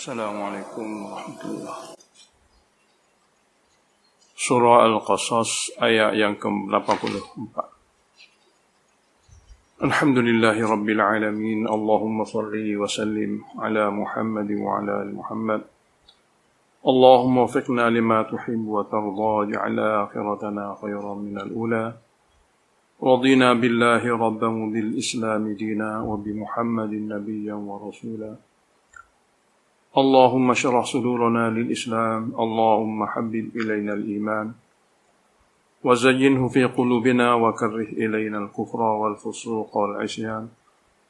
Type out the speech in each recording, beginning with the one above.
Assalamualaikum warahmatullahi wabarakatuh. Surah Al-Qasas ayat yang ke-84. Alhamdulillahi Rabbil Alamin. Allahumma salli wa sallim ala Muhammad wa ala ali Muhammad. Allahumma wafiqna lima tuhibbu wa tarda, ja'ala akhiratana khairan minal ula. Radina billahi rabban wa bil islami dina wa bi Muhammadin nabiyyan wa rasula. اللهم اشرح صدورنا للإسلام، اللهم حبب إلينا الإيمان وزينه في قلوبنا وكره إلينا الكفر والفسوق والعصيان،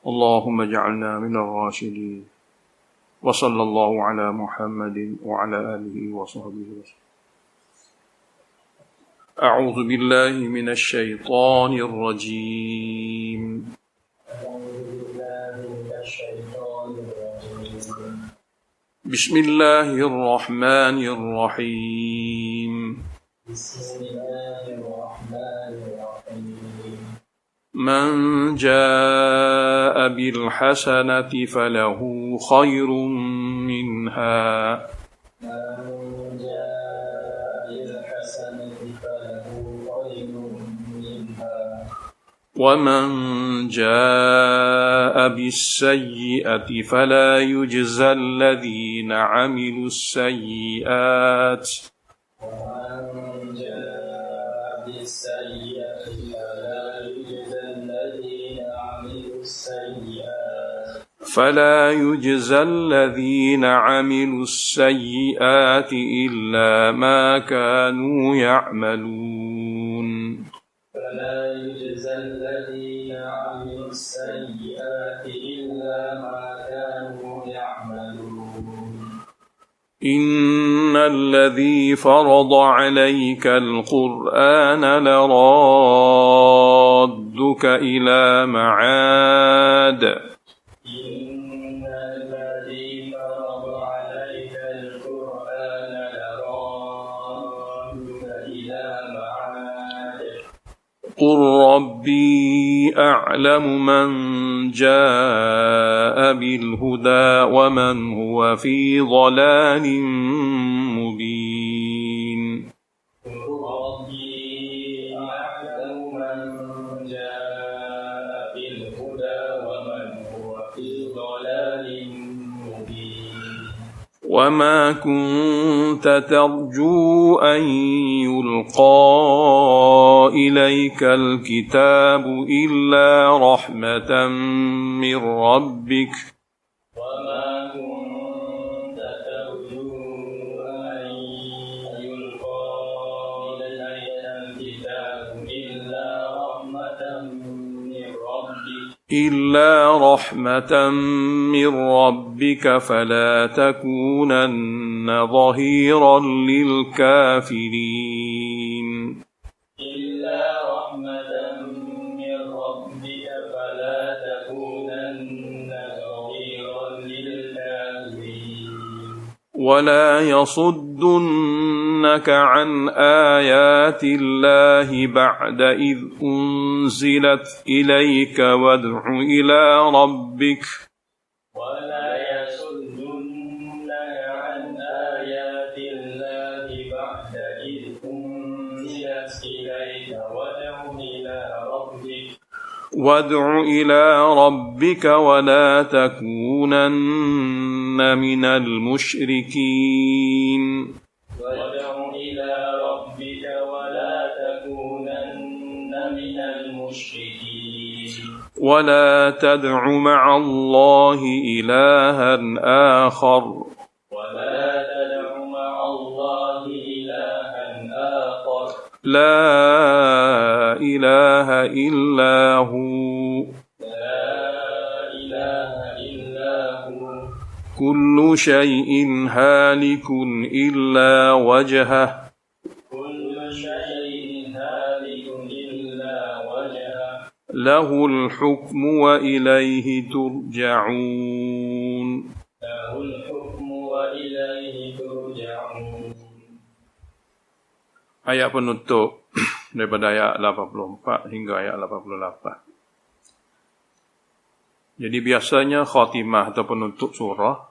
اللهم اجعلنا من الراشدين. وصلى الله على محمد وعلى آله وصحبه وسلم. أعوذ بالله من الشيطان الرجيم. بسم الله الرحمن الرحيم. من جاء بالحسنة فله خير منها ومن جاء بالسيئة فلا يجزى الذين عملوا السيئات إلا ما كانوا يعملون. إن الذي فرض عليك القرآن لرادك إلى معاد قل ربي أعلم من جاء بالهدى ومن هو في ضلال مبين. وما كنت ترجو أن يلقى إليك الكتاب إلا رحمة من ربك فلا تكونن ظهيرا للكافرين. ولا يصدنك عن آيات الله بعد إذ أنزلت إليك وادع إلى ربك ولا تكونن من المشركين. ولا تدع مع الله إلها آخر لا إله إلا هو كل شيء هالك إلا وجهه له الحكم وإليه ترجعون. Ayat penutup daripada ayat 84 hingga ayat 88. Jadi biasanya khatimah atau penutup surah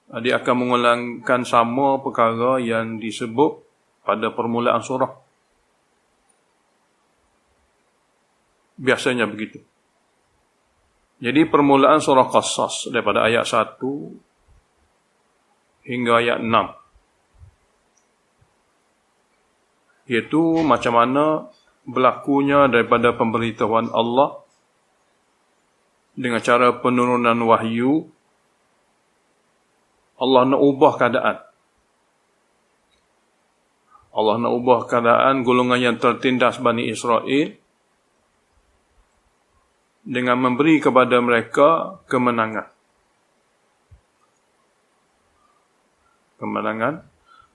Dia akan mengulangkan sama perkara yang disebut pada permulaan surah. Biasanya begitu. Jadi permulaan surah Qasas daripada ayat 1 hingga ayat 6. Iaitu macam mana berlakunya daripada pemberitahuan Allah dengan cara penurunan wahyu. Allah nak ubah keadaan. Allah nak ubah keadaan golongan yang tertindas Bani Israel dengan memberi kepada mereka kemenangan.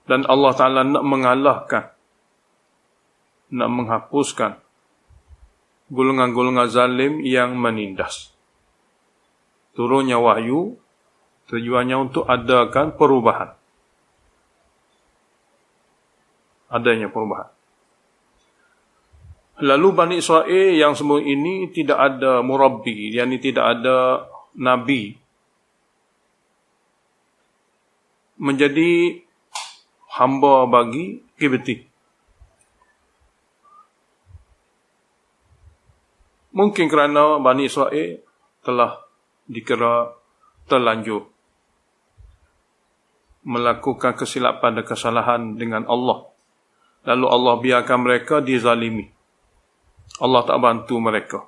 Dan Allah Ta'ala nak mengalahkan, nak menghapuskan golongan-golongan zalim yang menindas. Turunnya wahyu tujuannya untuk adakan perubahan. Adanya perubahan. Lalu Bani Israel yang semua ini tidak ada murabbi, yakni tidak ada nabi. Menjadi hamba bagi Qibti. Mungkin kerana Bani Israel telah dikira terlanjur melakukan kesilapan dan kesalahan dengan Allah. Lalu Allah biarkan mereka dizalimi. Allah tak bantu mereka.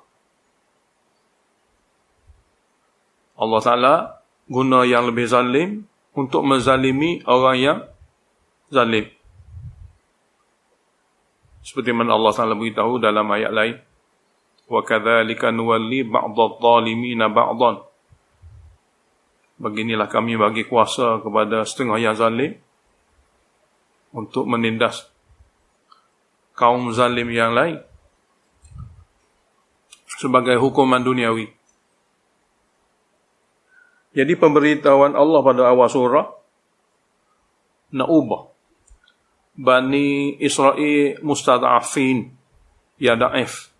Allah Ta'ala guna yang lebih zalim untuk menzalimi orang yang zalim. Seperti mana Allah Ta'ala beritahu dalam ayat lain. وَكَذَلِكَ نُوَلِّي بَعْضَ الظَّالِمِينَ بَعْضًا. Beginilah kami bagi kuasa kepada setengah yang zalim untuk menindas kaum zalim yang lain sebagai hukuman duniawi. Jadi pemberitahuan Allah pada awal surah nak ubah Bani Israel mustad'afin, ya da'if.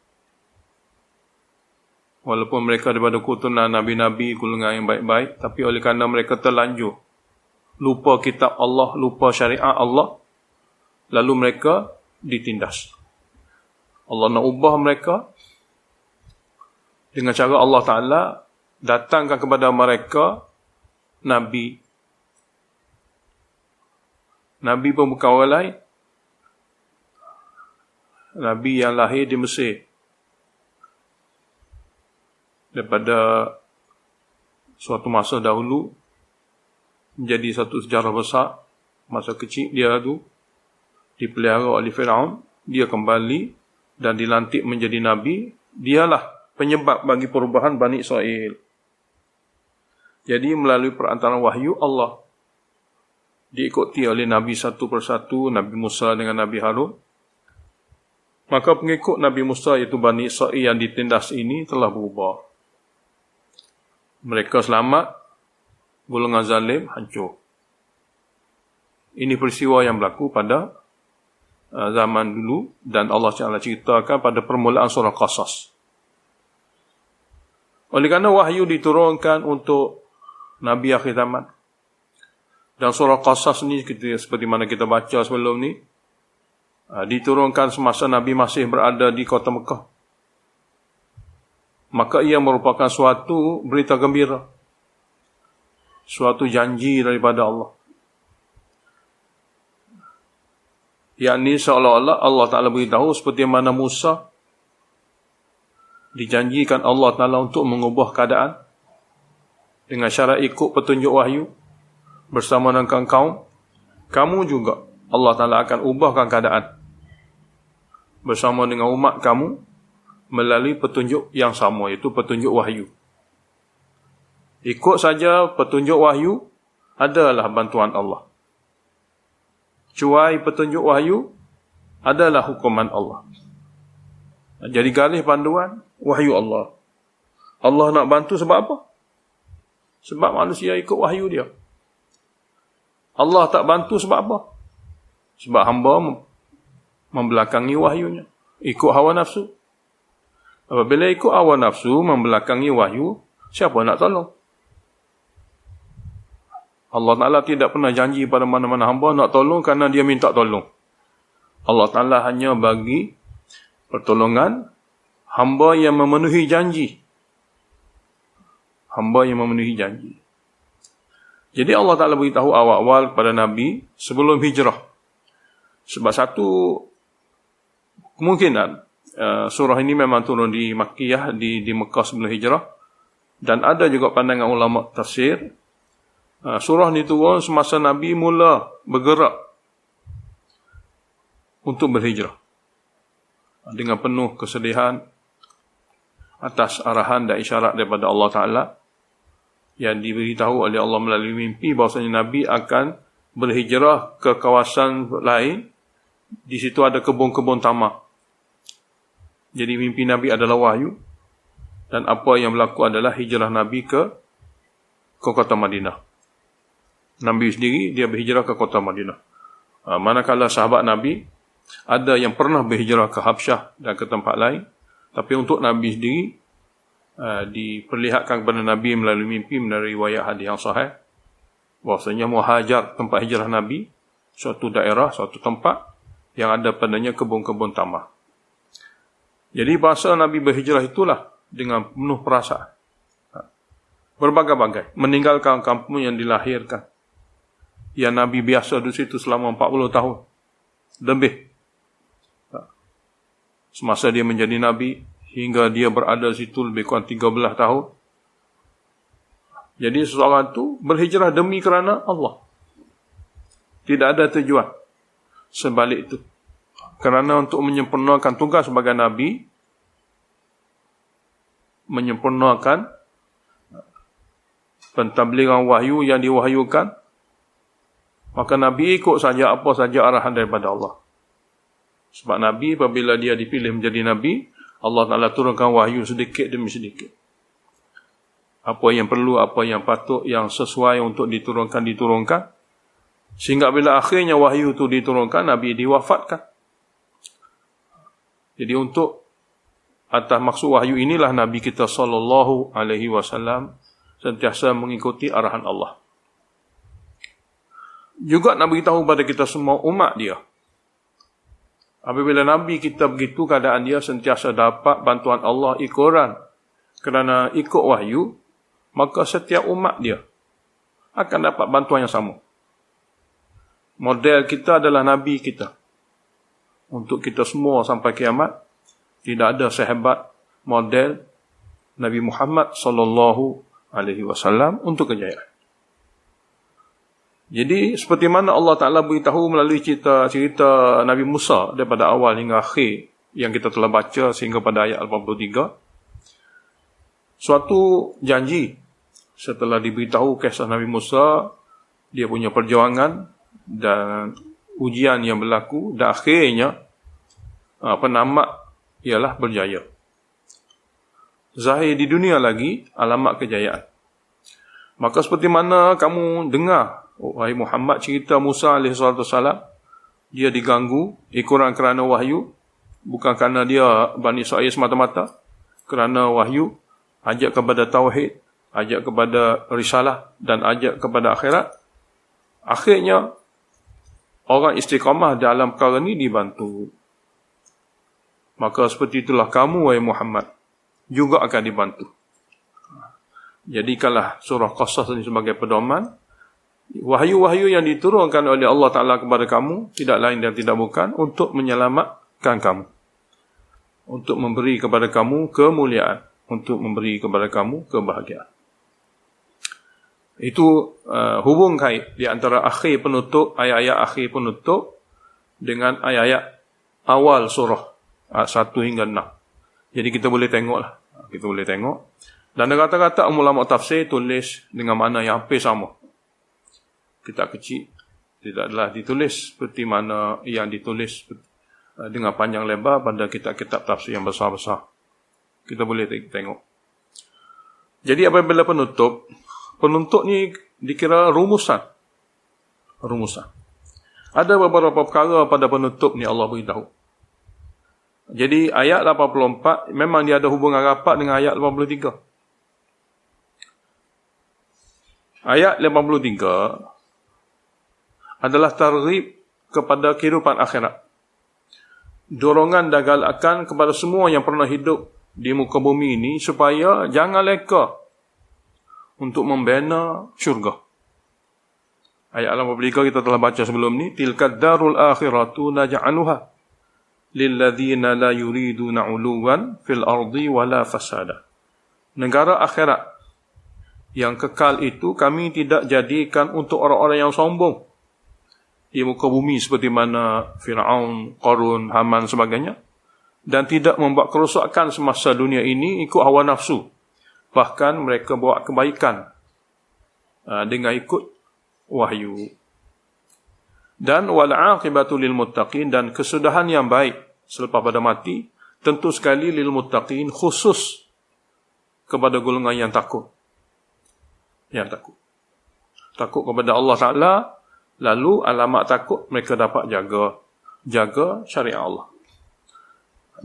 Walaupun mereka daripada keturunan Nabi-Nabi, golongan yang baik-baik, tapi oleh kerana mereka terlanjur lupa kitab Allah, lupa syariat Allah, lalu mereka ditindas. Allah nak ubah mereka dengan cara Allah Ta'ala datangkan kepada mereka Nabi. Nabi pun bukan orang lain. Nabi yang lahir di Mesir. Daripada suatu masa dahulu menjadi satu sejarah besar. Masa kecil dia tu dipelihara oleh Firaun, dia kembali dan dilantik menjadi Nabi. Dialah penyebab bagi perubahan Bani Israel. Jadi melalui perantaraan wahyu Allah diikuti oleh Nabi satu persatu, Nabi Musa dengan Nabi Harun. Maka pengikut Nabi Musa iaitu Bani Israel yang ditindas ini telah berubah. Mereka selamat, golongan zalim hancur. Ini peristiwa yang berlaku pada zaman dulu dan Allah Ta'ala ceritakan pada permulaan surah Qasas. Oleh kerana wahyu diturunkan untuk Nabi akhir zaman. Dan surah Qasas ni seperti mana kita baca sebelum ni, diturunkan semasa Nabi masih berada di kota Mekah. Maka ia merupakan suatu berita gembira, suatu janji daripada Allah. Yakni seolah-olah Allah Ta'ala beritahu seperti mana Musa dijanjikan Allah Ta'ala untuk mengubah keadaan dengan syarat ikut petunjuk wahyu bersama dengan kaum. Kamu juga Allah Ta'ala akan ubahkan keadaan bersama dengan umat kamu melalui petunjuk yang sama, iaitu petunjuk wahyu. Ikut saja petunjuk wahyu adalah bantuan Allah. Cuai petunjuk wahyu adalah hukuman Allah. Jadi galih panduan wahyu Allah. Allah nak bantu sebab apa? Sebab manusia ikut wahyu dia. Allah tak bantu sebab apa? Sebab hamba membelakangi wahyunya, ikut hawa nafsu. Apabila ikut hawa nafsu membelakangi wahyu, siapa nak tolong? Allah Ta'ala tidak pernah janji pada mana-mana hamba nak tolong kerana dia minta tolong. Allah Ta'ala hanya bagi pertolongan hamba yang memenuhi janji. Hamba yang memenuhi janji. Jadi Allah Ta'ala beritahu awal-awal kepada Nabi sebelum hijrah. Sebab satu kemungkinan surah ini memang turun di Makkiyah, di Mekah sebelum hijrah. Dan ada juga pandangan ulama tafsir, surah ini turun semasa Nabi mula bergerak untuk berhijrah. Dengan penuh kesedihan atas arahan dan isyarat daripada Allah Ta'ala yang diberitahu oleh Allah melalui mimpi bahawasanya Nabi akan berhijrah ke kawasan lain. Di situ ada kebun-kebun tamar. Jadi mimpi Nabi adalah wahyu. Dan apa yang berlaku adalah hijrah Nabi ke kota Madinah. Nabi sendiri dia berhijrah ke kota Madinah. Manakala sahabat Nabi ada yang pernah berhijrah ke Habsyah dan ke tempat lain. Tapi untuk Nabi sendiri diperlihatkan kepada Nabi melalui mimpi, melalui riwayat hadis yang sahih, bahwasanya muhajar, tempat hijrah Nabi, suatu daerah, suatu tempat yang ada padanya kebun-kebun tamar. Jadi bahasa Nabi berhijrah itulah dengan penuh perasaan. Berbagai-bagai. Meninggalkan kampung yang dilahirkan. Yang Nabi biasa di situ selama 40 tahun. Lebih. Semasa dia menjadi Nabi, hingga dia berada di situ lebih kurang 13 tahun. Jadi seseorang itu berhijrah demi kerana Allah. Tidak ada tujuan sebalik itu. Kerana untuk menyempurnakan tugas sebagai Nabi, menyempurnakan pentadbiran wahyu yang diwahyukan, maka Nabi ikut saja apa saja arahan daripada Allah. Sebab Nabi apabila dia dipilih menjadi Nabi, Allah Ta'ala turunkan wahyu sedikit demi sedikit. Apa yang perlu, apa yang patut, yang sesuai untuk diturunkan. Sehingga bila akhirnya wahyu itu diturunkan, Nabi diwafatkan. Jadi untuk atas maksud wahyu inilah Nabi kita sallallahu alaihi wasallam sentiasa mengikuti arahan Allah. Juga Nabi beritahu kepada kita semua umat dia. Apabila Nabi kita begitu, keadaan dia sentiasa dapat bantuan Allah ikuran kerana ikut wahyu, maka setiap umat dia akan dapat bantuan yang sama. Model kita adalah Nabi kita. Untuk kita semua sampai kiamat, tidak ada sehebat model Nabi Muhammad sallallahu alaihi wasallam untuk kejayaan. Jadi seperti mana Allah Ta'ala beritahu melalui cerita Nabi Musa daripada awal hingga akhir yang kita telah baca sehingga pada ayat 83. Suatu janji setelah diberitahu kisah Nabi Musa, dia punya perjuangan dan ujian yang berlaku, dan akhirnya penamat ialah berjaya. Zahir di dunia lagi alamat kejayaan. Maka seperti mana kamu dengar, wahai Muhammad, cerita Musa AS, dia diganggu ikuran kerana wahyu, bukan kerana dia Bani Israil semata-mata, kerana wahyu, ajak kepada tauhid, ajak kepada risalah dan ajak kepada akhirat. Akhirnya orang istiqamah dalam perkara ini dibantu. Maka seperti itulah kamu, wahai Muhammad, juga akan dibantu. Jadikanlah surah Qasas ini sebagai pedoman. Wahyu-wahyu yang diturunkan oleh Allah Ta'ala kepada kamu tidak lain dan tidak bukan untuk menyelamatkan kamu, untuk memberi kepada kamu kemuliaan, untuk memberi kepada kamu kebahagiaan. Itu hubung kait di antara akhir penutup, ayat-ayat akhir penutup dengan ayat-ayat awal surah 1 hingga 6. Jadi kita boleh tengoklah. Kita boleh tengok. Dan kata-kata ulama tafsir tulis dengan makna yang hampir sama. Kitab kecil tidak adalah ditulis seperti mana yang ditulis dengan panjang lebar pada kitab-kitab tafsir yang besar-besar. Kita boleh tengok. Jadi apabila penutup ni dikira rumusan. Ada beberapa perkara pada penutup ni Allah beritahu. Jadi ayat 84 memang dia ada hubungan rapat dengan ayat 83. Ayat 83 adalah targhib kepada kehidupan akhirat. Dorongan dan galakan kepada semua yang pernah hidup di muka bumi ini supaya jangan leka untuk membina syurga. Ayat 83 kita telah baca sebelum ni. Tilkad darul akhiratu naj'aluha lilladzina la yuriduna 'uluwan fil ardi wala fasada. Negara akhirat yang kekal itu kami tidak jadikan untuk orang-orang yang sombong di muka bumi seperti mana Fir'aun, Qarun, Haman sebagainya, dan tidak membuat kerosakan semasa dunia ini ikut hawa nafsu. Bahkan mereka buat kebaikan dengan ikut wahyu. Dan wal aqibatu lil muttaqin, dan kesudahan yang baik selepas pada mati tentu sekali lil muttaqin, khusus kepada golongan yang takut. Yang takut kepada Allah Ta'ala, lalu alamat takut mereka dapat jaga syariat Allah.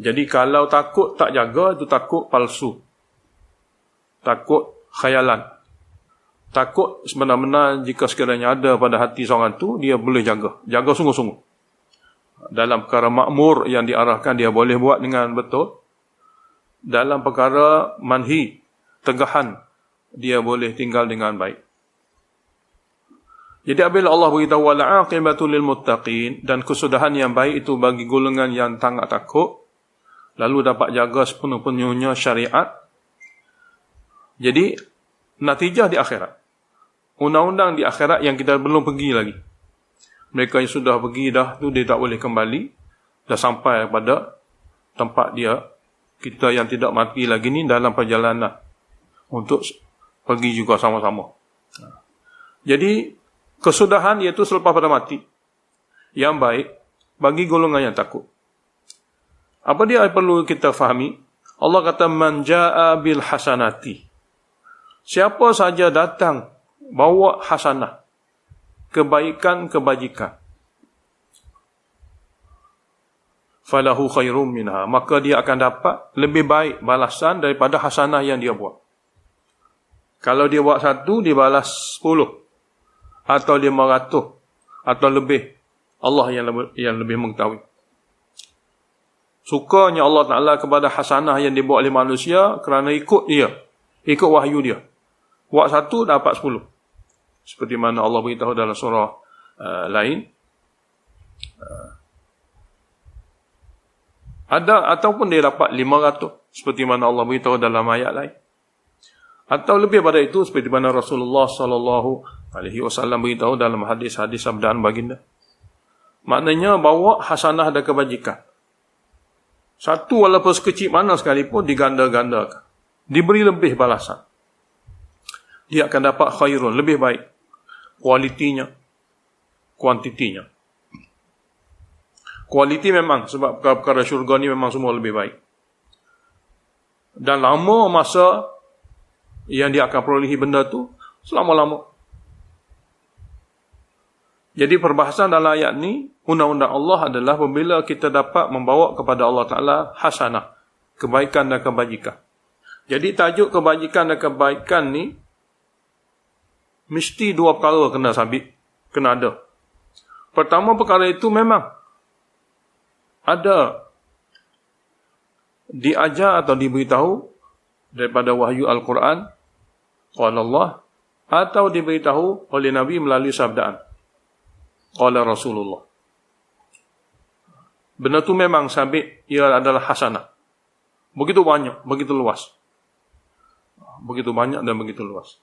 Jadi kalau takut tak jaga, itu takut palsu, takut khayalan. Takut sebenar-benar jika sekiranya ada pada hati seorang tu, dia boleh jaga sungguh-sungguh. Dalam perkara makmur yang diarahkan, dia boleh buat dengan betul. Dalam perkara manhi, tegahan, dia boleh tinggal dengan baik. Jadi apabila Allah beritahu wal aqibatu lil muttaqin, dan kesudahan yang baik itu bagi golongan yang sangat takut, lalu dapat jaga sepenuh-penuhnya syariat. Jadi natijah di akhirat, undang-undang di akhirat yang kita belum pergi lagi. Mereka yang sudah pergi dah tu, dia tak boleh kembali, dah sampai pada tempat dia. Kita yang tidak mati lagi ni dalam perjalanan untuk pergi juga sama-sama. Jadi kesudahan iaitu selepas pada mati yang baik bagi golongan yang takut. Apa dia yang perlu kita fahami? Allah kata man jaa bil hasanati, siapa saja datang bawa hasanah, kebaikan, kebajikan, falahu khairum minha, maka dia akan dapat lebih baik balasan daripada hasanah yang dia buat. Kalau dia buat 1, dia balas 10 atau 500 atau lebih. Allah yang lebih mengetahui. Sukanya Allah Ta'ala kepada hasanah yang dibuat oleh manusia kerana ikut dia, ikut wahyu dia. Buat 1 dapat 10. Seperti mana Allah beritahu dalam surah lain. Ada ataupun dia dapat 500, seperti mana Allah beritahu dalam ayat lain. Atau lebih pada itu, seperti mana Rasulullah SAW beritahu dalam hadis-hadis sabdaan baginda. Maknanya bawa hasanah dan kebajikan. 1 walaupun sekecil mana sekalipun diganda-gandakan, diberi lebih balasan. Dia akan dapat khairun, lebih baik, kualitinya, kuantitinya. Kualiti memang, sebab perkara syurga ni memang semua lebih baik. Dan lama masa yang dia akan perolehi benda tu, selama-lama. Jadi perbahasan dalam ayat ni, undang-undang Allah adalah apabila kita dapat membawa kepada Allah Ta'ala hasanah, kebaikan dan kebajikan. Jadi tajuk kebajikan dan kebaikan ni, mesti 2 perkara kena sabit, kena ada. Pertama, perkara itu memang ada diajar atau diberitahu daripada wahyu Al-Quran, qala Allah, atau diberitahu oleh Nabi melalui sabdaan, qala Rasulullah. Benda tu memang sabit, ia adalah hasanah. Begitu banyak, begitu luas. Begitu banyak dan begitu luas.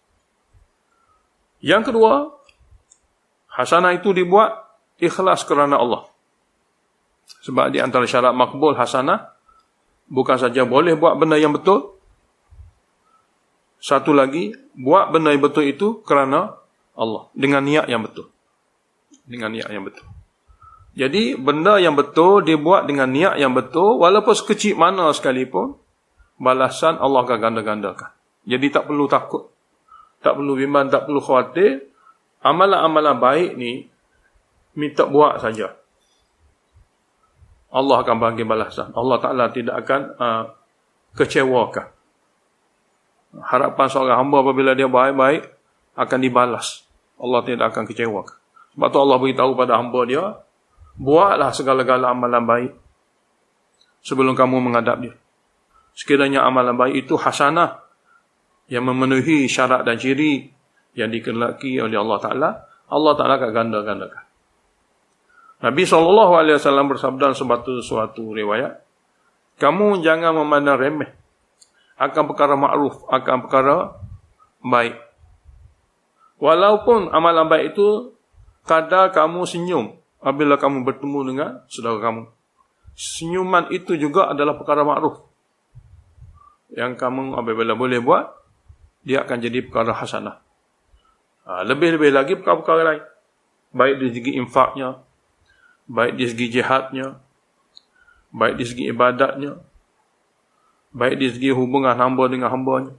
Yang kedua, hasanah itu dibuat ikhlas kerana Allah. Sebab di antara syarat makbul hasanah, bukan saja boleh buat benda yang betul, satu lagi, buat benda yang betul itu kerana Allah, dengan niat yang betul. Dengan niat yang betul. Jadi, benda yang betul dibuat dengan niat yang betul, walaupun sekecil mana sekalipun, balasan Allah akan ganda-gandakan. Jadi, tak perlu takut, tak perlu bimbang, tak perlu khawatir. Amalan-amalan baik ni, minta buat saja. Allah akan bagi balasan. Allah Ta'ala tidak akan kecewakan. Harapan seorang hamba apabila dia baik-baik, akan dibalas. Allah tidak akan kecewa. Sebab tu Allah beritahu pada hamba dia, buatlah segala-gala amalan baik sebelum kamu menghadap dia. Sekiranya amalan baik itu hasanah, yang memenuhi syarat dan ciri yang dikehendaki oleh Allah Ta'ala, Allah Ta'ala akan ganda-gandakan. Nabi SAW bersabda suatu riwayat, kamu jangan memandang remeh akan perkara makruf, akan perkara baik. Walaupun amalan baik itu, kadar kamu senyum apabila kamu bertemu dengan saudara kamu. Senyuman itu juga adalah perkara makruf, yang kamu apabila boleh buat, dia akan jadi perkara hasanah. Lebih-lebih lagi perkara-perkara lain, baik dari segi infaknya, baik dari segi jihadnya, baik dari segi ibadatnya, baik dari segi hubungan hamba dengan hambanya.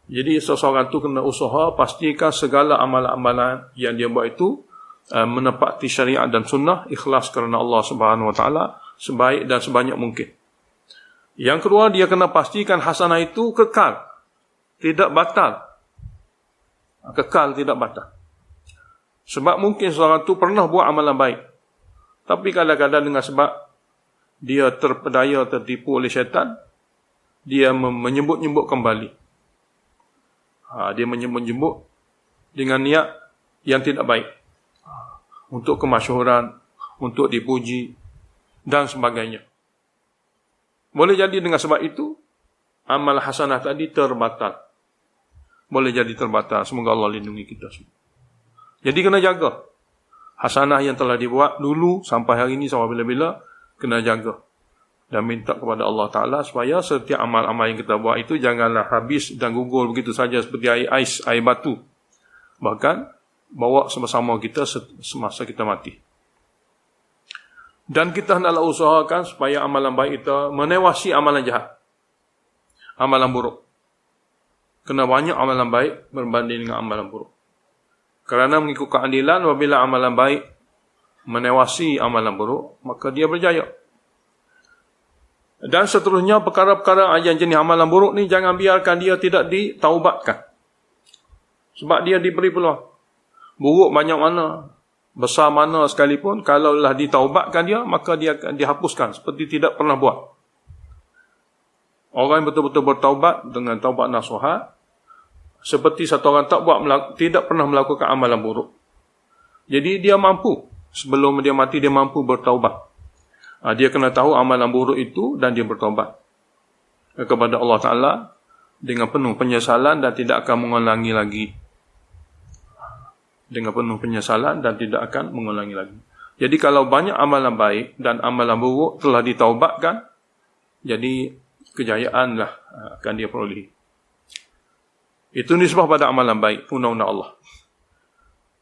Jadi seseorang tu kena usaha pastikan segala amalan-amalan yang dia buat itu menepati syariat dan sunnah, ikhlas kerana Allah Subhanahu Wa Taala sebaik dan sebanyak mungkin. Yang kedua, dia kena pastikan hasanah itu kekal, tidak batal. Kekal, tidak batal. Sebab mungkin seorang tu pernah buat amalan baik, tapi kadang-kadang dengan sebab dia terpedaya, tertipu oleh syaitan, dia menyebut-nyebut kembali. Dia menyebut-nyebut dengan niat yang tidak baik, untuk kemasyhuran, untuk dipuji dan sebagainya. Boleh jadi dengan sebab itu amal hasanah tadi terbatal. Boleh jadi terbatal. Semoga Allah lindungi kita semua. Jadi kena jaga hasanah yang telah dibuat dulu sampai hari ini, sampai bila-bila, kena jaga. Dan minta kepada Allah Ta'ala supaya setiap amal-amal yang kita buat itu janganlah habis dan gugur begitu saja seperti air batu. Bahkan bawa sama-sama kita semasa kita mati. Dan kita hendaklah usahakan supaya amalan baik kita menewasi amalan jahat, amalan buruk. Kena banyak amalan baik berbanding dengan amalan buruk. Kerana mengikut keadilan, apabila amalan baik menewasi amalan buruk, maka dia berjaya. Dan seterusnya, perkara-perkara yang jenis amalan buruk ni, jangan biarkan dia tidak ditaubatkan. Sebab dia diberi peluang. Buruk banyak mana, besar mana sekalipun, kalaulah ditaubatkan dia, maka dia akan dihapuskan seperti tidak pernah buat. Orang yang betul-betul bertaubat dengan taubat nasuha, seperti satu orang tidak pernah melakukan amalan buruk. Jadi dia mampu, sebelum dia mati dia mampu bertaubat. Dia kena tahu amalan buruk itu dan dia bertaubat kepada Allah Ta'ala dengan penuh penyesalan dan tidak akan mengulangi lagi. Dengan penuh penyesalan dan tidak akan mengulangi lagi. Jadi kalau banyak amalan baik dan amalan buruk telah ditaubatkan, jadi kejayaan lah akan dia peroleh. Itu nisbah pada amalan baik, undang-undang Allah.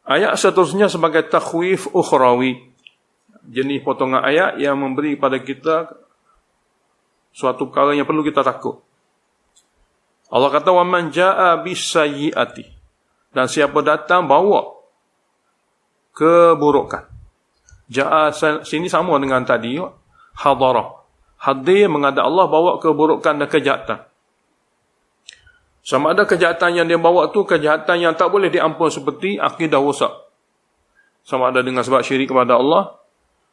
Ayat seterusnya sebagai takhwif ukhrawi, jenis potongan ayat yang memberi pada kita suatu perkara yang perlu kita takut. Allah kata, wa man jaa bis-sayyi'ati, dan siapa datang bawa keburukan. Jaa sini sama dengan tadi, hadarah. Hadir menghadap Allah, bawa keburukan dan kejahatan. Sama ada kejahatan yang dia bawa tu kejahatan yang tak boleh diampun seperti akidah rosak. Sama ada dengan sebab syirik kepada Allah,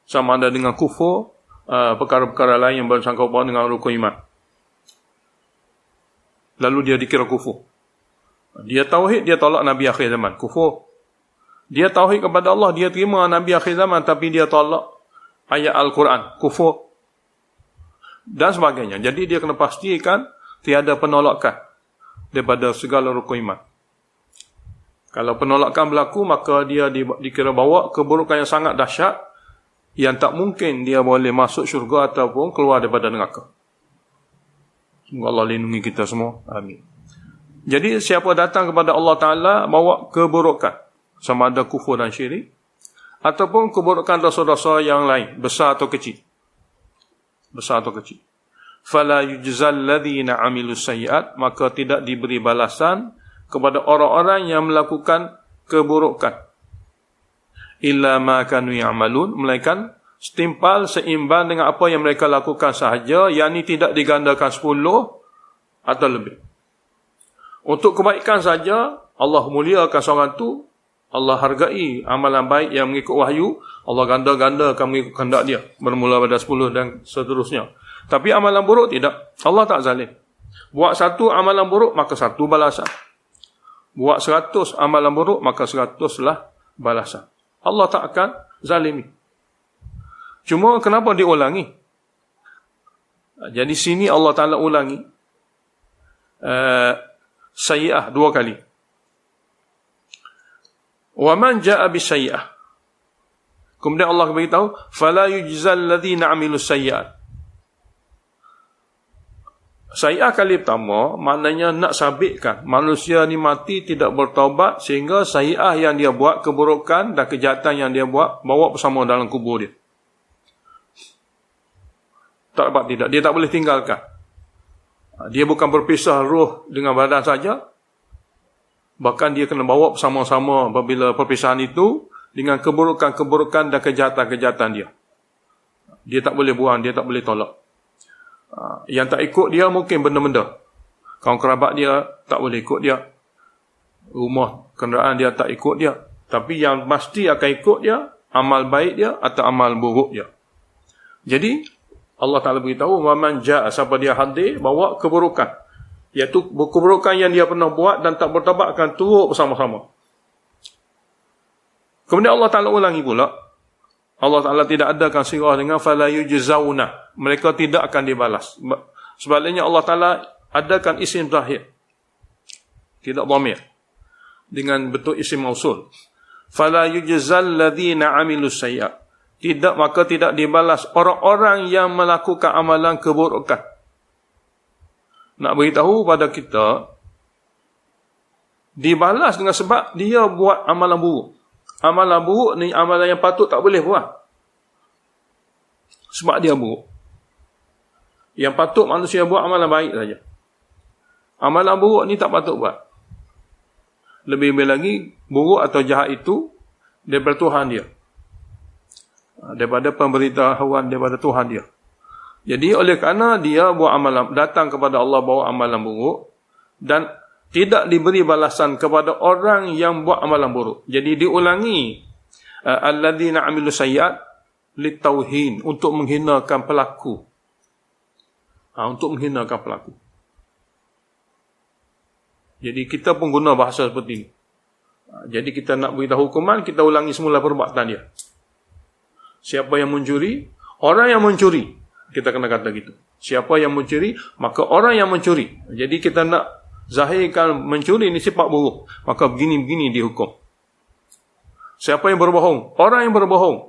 sama ada dengan kufur, perkara-perkara lain yang bersangkut paut dengan rukun iman. Lalu dia dikira kufur. Dia tauhid, dia tolak Nabi akhir zaman, kufur. Dia tauhid kepada Allah, dia terima Nabi akhir zaman, tapi dia tolak ayat Al-Quran, kufur. Dan sebagainya. Jadi dia kena pastikan tiada penolakan daripada segala rukun iman. Kalau penolakan berlaku, maka dia dikira bawa keburukan yang sangat dahsyat, yang tak mungkin dia boleh masuk syurga ataupun keluar daripada neraka. Semoga Allah lindungi kita semua. Amin. Jadi siapa datang kepada Allah Ta'ala bawa keburukan, sama ada kufur dan syirik, ataupun keburukan dosa-dosa yang lain, besar atau kecil. Besar atau kecil. Fala yujzal ladzina amilus sayyi'at, maka tidak diberi balasan kepada orang-orang yang melakukan keburukan. Illa ma kanu ya'malun, melainkan setimpal seimbang dengan apa yang mereka lakukan sahaja, yakni tidak digandakan 10 atau lebih. Untuk kebaikan saja Allah muliakan seorang tu, Allah hargai amalan baik yang mengikut wahyu, Allah ganda-gandakan mengikut kehendak dia, bermula pada 10 dan seterusnya. Tapi amalan buruk tidak. Allah tak zalim. Buat satu amalan buruk, maka satu balasan. Buat 100 amalan buruk, maka 100 lah balasan. Allah tak akan zalimi. Cuma kenapa diulangi? Jadi sini Allah Ta'ala ulangi sayyi'ah 2 kali. Wa man ja'a bisayyi'ah. Kemudian Allah beritahu, fala yujzal ladzina 'amilus sayyi'at. Sayyi'ah kali pertama maknanya nak sabitkan manusia ni mati tidak bertaubat, sehingga sayyi'ah yang dia buat, keburukan dan kejahatan yang dia buat, bawa bersama dalam kubur dia. Tak dapat tidak, dia tak boleh tinggalkan. Dia bukan berpisah roh dengan badan saja, bahkan dia kena bawa bersama-sama apabila perpisahan itu dengan keburukan-keburukan dan kejahatan-kejahatan dia. Dia tak boleh buang, dia tak boleh tolak. Yang tak ikut dia mungkin benda-benda. Kawan kerabat dia tak boleh ikut dia. Rumah, kenderaan dia tak ikut dia. Tapi yang pasti akan ikut dia, amal baik dia atau amal buruk dia. Jadi Allah Ta'ala beritahu, waman ja'a, siapa dia hadir bawa keburukan, iaitu keburukan yang dia pernah buat dan tak bertaubat, akan turut bersama-sama. Kemudian Allah Ta'ala ulangi pula, Allah Ta'ala tidak adakan sirah dengan fala yujzauna, mereka tidak akan dibalas. Sebaliknya Allah Ta'ala adakan isim zahir, tidak dhamir, dengan bentuk isim mausul. Fala yujzal ladzina 'amilus sayyi'at, maka tidak dibalas orang-orang yang melakukan amalan keburukan. Nak beritahu pada kita, dibalas dengan sebab dia buat amalan buruk. Amalan buruk ni amalan yang patut tak boleh buat, sebab dia buruk. Yang patut manusia buat amalan baik saja. Amalan buruk ni tak patut buat. Lebih-lebih lagi, buruk atau jahat itu daripada Tuhan dia, daripada pemberitahuan daripada Tuhan dia. Jadi oleh kerana dia buat amalan, datang kepada Allah bawa amalan buruk, dan tidak diberi balasan kepada orang yang buat amalan buruk. Jadi diulangi alladzina 'amilus sayyi'at litauhin, untuk menghinakan pelaku. Untuk menghinakan pelaku. Jadi kita pun guna bahasa seperti ini. Jadi kita nak beritahu hukuman, kita ulangi semula perbuatan dia. Siapa yang mencuri, orang yang mencuri, kita kena kata gitu. Siapa yang mencuri, maka orang yang mencuri. Jadi kita nak zahirkan mencuri ni sifat buruk, maka begini-begini dihukum. Siapa yang berbohong, orang yang berbohong,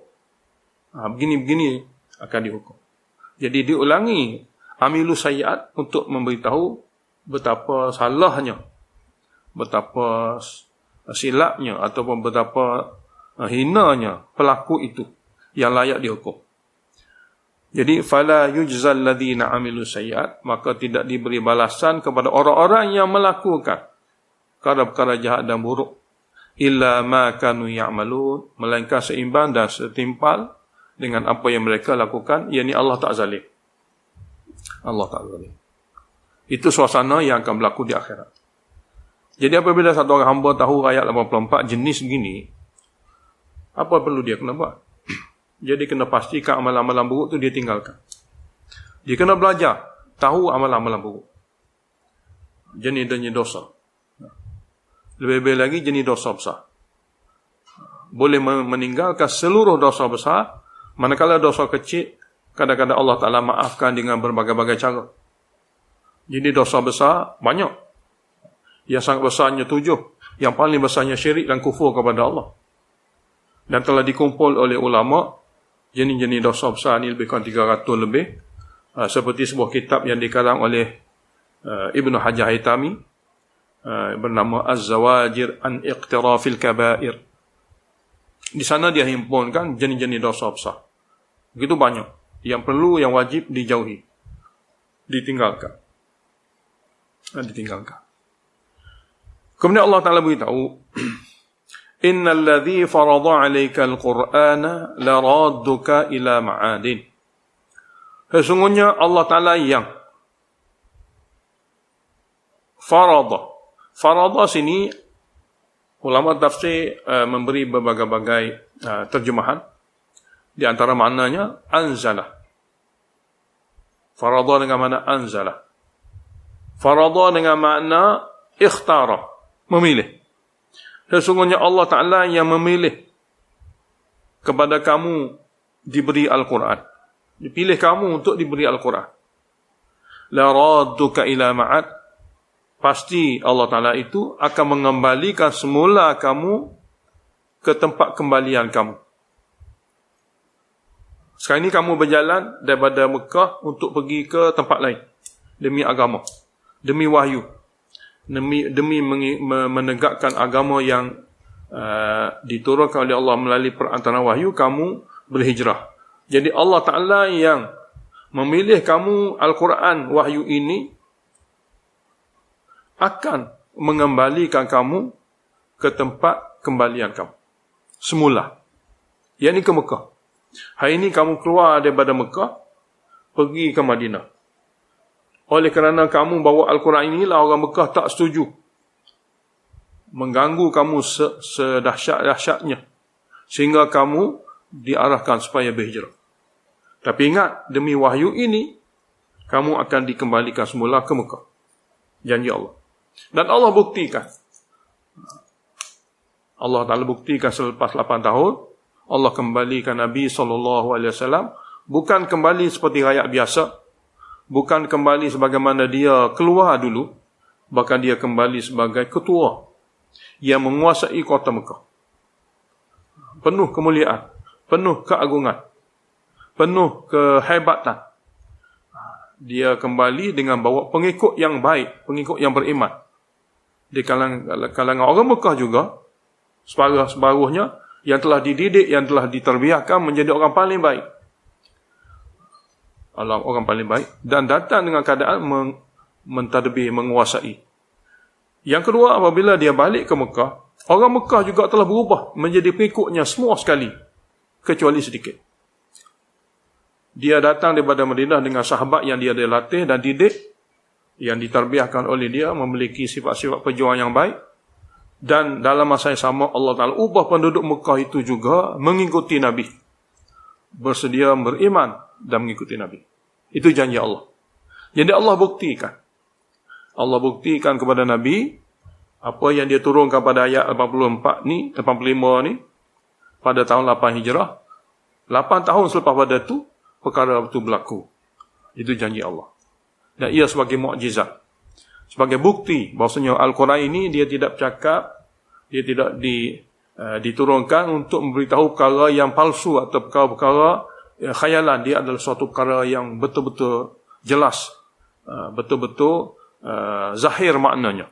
begini-begini akan dihukum. Jadi diulangi amilus sayyi'at untuk memberitahu betapa salahnya, betapa silapnya, ataupun betapa hinanya pelaku itu yang layak dihukum. Jadi fala yujzal ladzina 'amilus sayyi'at, maka tidak diberi balasan kepada orang-orang yang melakukan perkara-perkara jahat dan buruk, illa ma kanu ya'malun, melainkan seimbang dan setimpal dengan apa yang mereka lakukan, yakni Allah tak zalim. Allah tak zalim. Itu suasana yang akan berlaku di akhirat. Jadi apabila satu orang hamba tahu ayat 84 jenis begini, apa perlu dia kena buat? Jadi kena pastikan amalan-amalan buruk tu dia tinggalkan. Dia kena belajar tahu amalan-amalan buruk, jenis-jenis dosa. Lebih-lebih lagi jenis dosa besar. Boleh meninggalkan seluruh dosa besar, manakala dosa kecil kadang-kadang Allah Ta'ala maafkan dengan berbagai-bagai cara. Jadi dosa besar banyak. Yang sangat besarnya 7, yang paling besarnya syirik dan kufur kepada Allah. Dan telah dikumpul oleh ulama jenis-jenis dosa besar ni lebih kurang 300 lebih. Seperti sebuah kitab yang dikarang oleh Ibnu Hajar Haytami, bernama Az-Zawajir an Iqtirafil Kabair. Di sana dia himpunkan jenis-jenis dosa besar. Begitu banyak yang perlu, yang wajib dijauhi, ditinggalkan. Kemudian Allah Ta'ala beritahu, innal ladzi farada 'alaikal qur'ana laradduka ila ma'adin. Sesungguhnya Allah Ta'ala yang farada sini ulama tafsir memberi berbagai-bagai terjemahan. Di antara maknanya anzalah. Farada dengan makna anzalah. Farada dengan makna ikhtara, memilih. Sesungguhnya Allah Ta'ala yang memilih kepada kamu diberi Al-Quran. Dipilih kamu untuk diberi Al-Quran. La radduka ila ma'ad. Pasti Allah Ta'ala itu akan mengembalikan semula kamu ke tempat kembalian kamu. Sekarang ini kamu berjalan daripada Mekah untuk pergi ke tempat lain. Demi agama. Demi wahyu. Demi menegakkan agama yang diturunkan oleh Allah melalui perantaraan wahyu, kamu berhijrah. Jadi Allah Ta'ala yang memilih kamu Al-Quran wahyu ini akan mengembalikan kamu ke tempat kembalian kamu semula, yakni ke Mekah. Hari ini kamu keluar daripada Mekah pergi ke Madinah. Oleh kerana kamu bawa Al-Quran inilah orang Mekah tak setuju, mengganggu kamu sedahsyat-dahsyatnya, sehingga kamu diarahkan supaya berhijrah. Tapi ingat, demi wahyu ini kamu akan dikembalikan semula ke Mekah. Janji Allah. Dan Allah buktikan. Allah Ta'ala buktikan selepas 8 tahun Allah kembalikan Nabi SAW, bukan kembali seperti rakyat biasa, bukan kembali sebagaimana dia keluar dulu, bahkan dia kembali sebagai ketua yang menguasai kota Mekah. Penuh kemuliaan, penuh keagungan, penuh kehebatan. Dia kembali dengan bawa pengikut yang baik, pengikut yang beriman. Di kalangan orang Mekah juga, separuh-separuhnya yang telah dididik, yang telah diterbiahkan menjadi orang paling baik. Orang paling baik. Dan datang dengan keadaan mentadbir, menguasai. Yang kedua, apabila dia balik ke Mekah, orang Mekah juga telah berubah menjadi pengikutnya semua sekali, kecuali sedikit. Dia datang daripada Madinah dengan sahabat yang dia latih dan didik, yang diterbiahkan oleh dia, memiliki sifat-sifat pejuang yang baik. Dan dalam masa yang sama Allah Ta'ala ubah penduduk Mekah itu juga mengikuti Nabi, bersedia beriman dan mengikuti Nabi. Itu janji Allah. Jadi Allah buktikan kepada Nabi apa yang dia turunkan pada ayat 85 ni, pada tahun 8 Hijrah. 8 tahun selepas pada itu perkara itu berlaku. Itu janji Allah. Dan ia sebagai mukjizat, sebagai bukti bahawasanya Al-Quran ini dia tidak bercakap, dia tidak diturunkan untuk memberitahu perkara yang palsu atau perkara-perkara khayalan. Dia adalah suatu perkara yang betul-betul jelas, betul-betul zahir maknanya.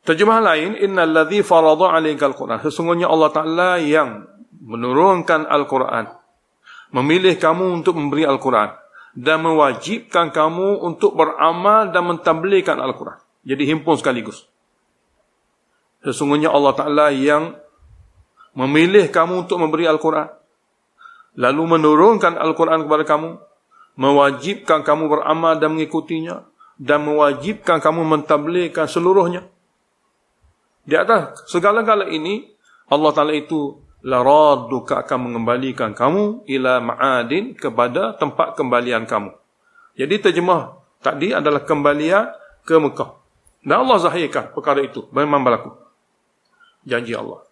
Terjemahan lain, innal ladzi farada 'alaikal Qur'an. Sesungguhnya Allah Ta'ala yang menurunkan Al-Quran, memilih kamu untuk memberi Al-Quran, dan mewajibkan kamu untuk beramal dan mentadbirkan Al-Quran. Jadi himpun sekaligus. Sesungguhnya Allah Ta'ala yang memilih kamu untuk memberi Al-Quran, lalu menurunkan Al-Quran kepada kamu, mewajibkan kamu beramal dan mengikutinya, dan mewajibkan kamu mentadbirkan seluruhnya. Di atas segala-gala ini, Allah Ta'ala itu la radduka, akan mengembalikan kamu ila ma'adin, kepada tempat kembalian kamu. Jadi terjemah tadi adalah kembalian ke Mekah. Dan Allah zahirkan perkara itu memang berlaku. Janji Allah.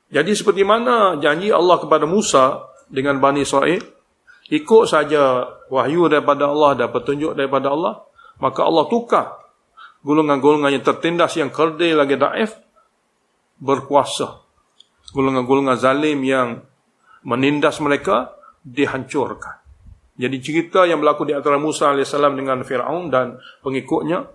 Jadi seperti mana janji Allah kepada Musa dengan Bani Israel, ikut saja wahyu daripada Allah dan petunjuk daripada Allah, maka Allah tukar golongan-golongan yang tertindas, yang kerdil lagi daif, berkuasa. Golongan-golongan zalim yang menindas mereka dihancurkan. Jadi cerita yang berlaku di antara Musa AS dengan Fir'aun dan pengikutnya,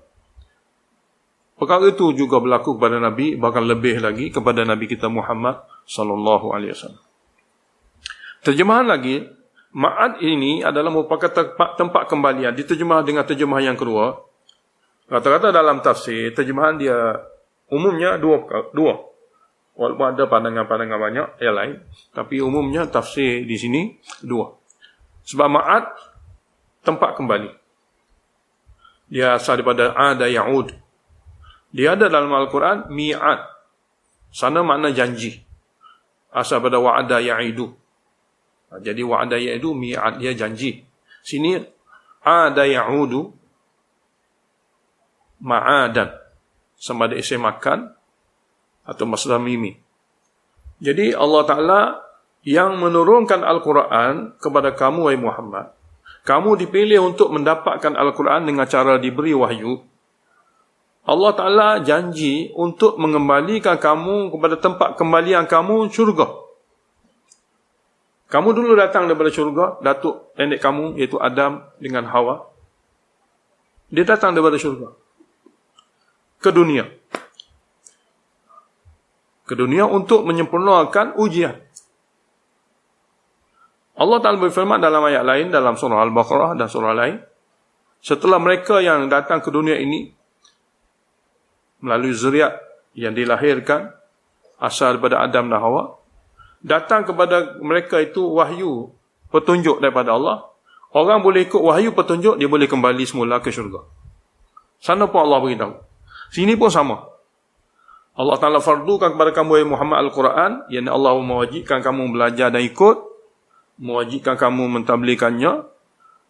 perkara itu juga berlaku kepada Nabi, bahkan lebih lagi kepada Nabi kita Muhammad SAW. Terjemahan lagi, ma'ad ini adalah merupakan tempat kembalian. Diterjemah dengan terjemahan yang kedua. Rata-rata dalam tafsir, terjemahan dia umumnya dua. Walaupun ada pandangan-pandangan banyak yang lain, tapi umumnya tafsir di sini dua. Sebab ma'ad tempat kembali. Dia asal daripada ada ya'ud. Dia ada dalam Al-Quran mi'ad. Sana makna janji. Asal pada wa'ada ya'idu. Jadi wa'ada ya'idu, mi'ad, dia janji. Sini ada ya'udu, ma'adan. Sama ada isim makan atau masdar mimi. Jadi Allah Ta'ala yang menurunkan Al-Quran kepada kamu, wahai Muhammad. Kamu dipilih untuk mendapatkan Al-Quran dengan cara diberi wahyu. Allah Ta'ala janji untuk mengembalikan kamu kepada tempat kembalian kamu, syurga. Kamu dulu datang daripada syurga, datuk nenek kamu, iaitu Adam dengan Hawa. Dia datang daripada syurga ke dunia. Ke dunia untuk menyempurnakan ujian. Allah Ta'ala berfirman dalam ayat lain, dalam surah Al-Baqarah dan surah lain, setelah mereka yang datang ke dunia ini melalui zuriat yang dilahirkan asal daripada Adam dan Hawa, datang kepada mereka itu wahyu petunjuk daripada Allah. Orang boleh ikut wahyu petunjuk, dia boleh kembali semula ke syurga. Sana pun Allah beritahu, sini pun sama. Allah Ta'ala fardukan kepada kamu, wahai Muhammad, Al-Quran, yang Allah mewajibkan kamu belajar dan ikut, mewajibkan kamu mentadbirkannya.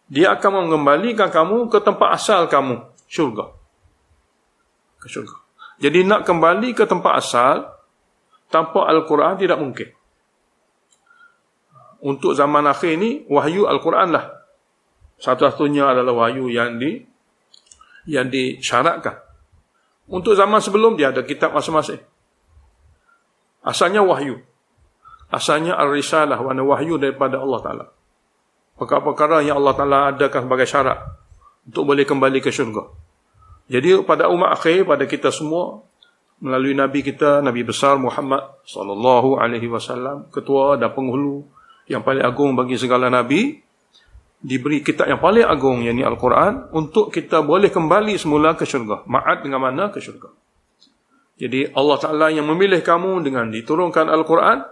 Dia akan mengembalikan kamu ke tempat asal kamu, syurga. Ke syurga. Jadi nak kembali ke tempat asal tanpa Al-Quran tidak mungkin. Untuk zaman akhir ni, wahyu Al-Quran lah. Satu-satunya adalah wahyu yang disyaratkan. Untuk zaman sebelum, dia ada kitab masing-masing. Asalnya wahyu. Asalnya Ar-Risalah, wahyu daripada Allah Ta'ala. Perkara-perkara yang Allah Ta'ala adakan sebagai syarat untuk boleh kembali ke syurga. Jadi pada umat akhir, pada kita semua, melalui Nabi kita, Nabi besar Muhammad sallallahu alaihi wasallam, ketua dan penghulu yang paling agung bagi segala Nabi, diberi kitab yang paling agung, yakni Al-Quran, untuk kita boleh kembali semula ke syurga. Ma'ad dengan mana? Ke syurga. Jadi Allah Ta'ala yang memilih kamu dengan diturunkan Al-Quran,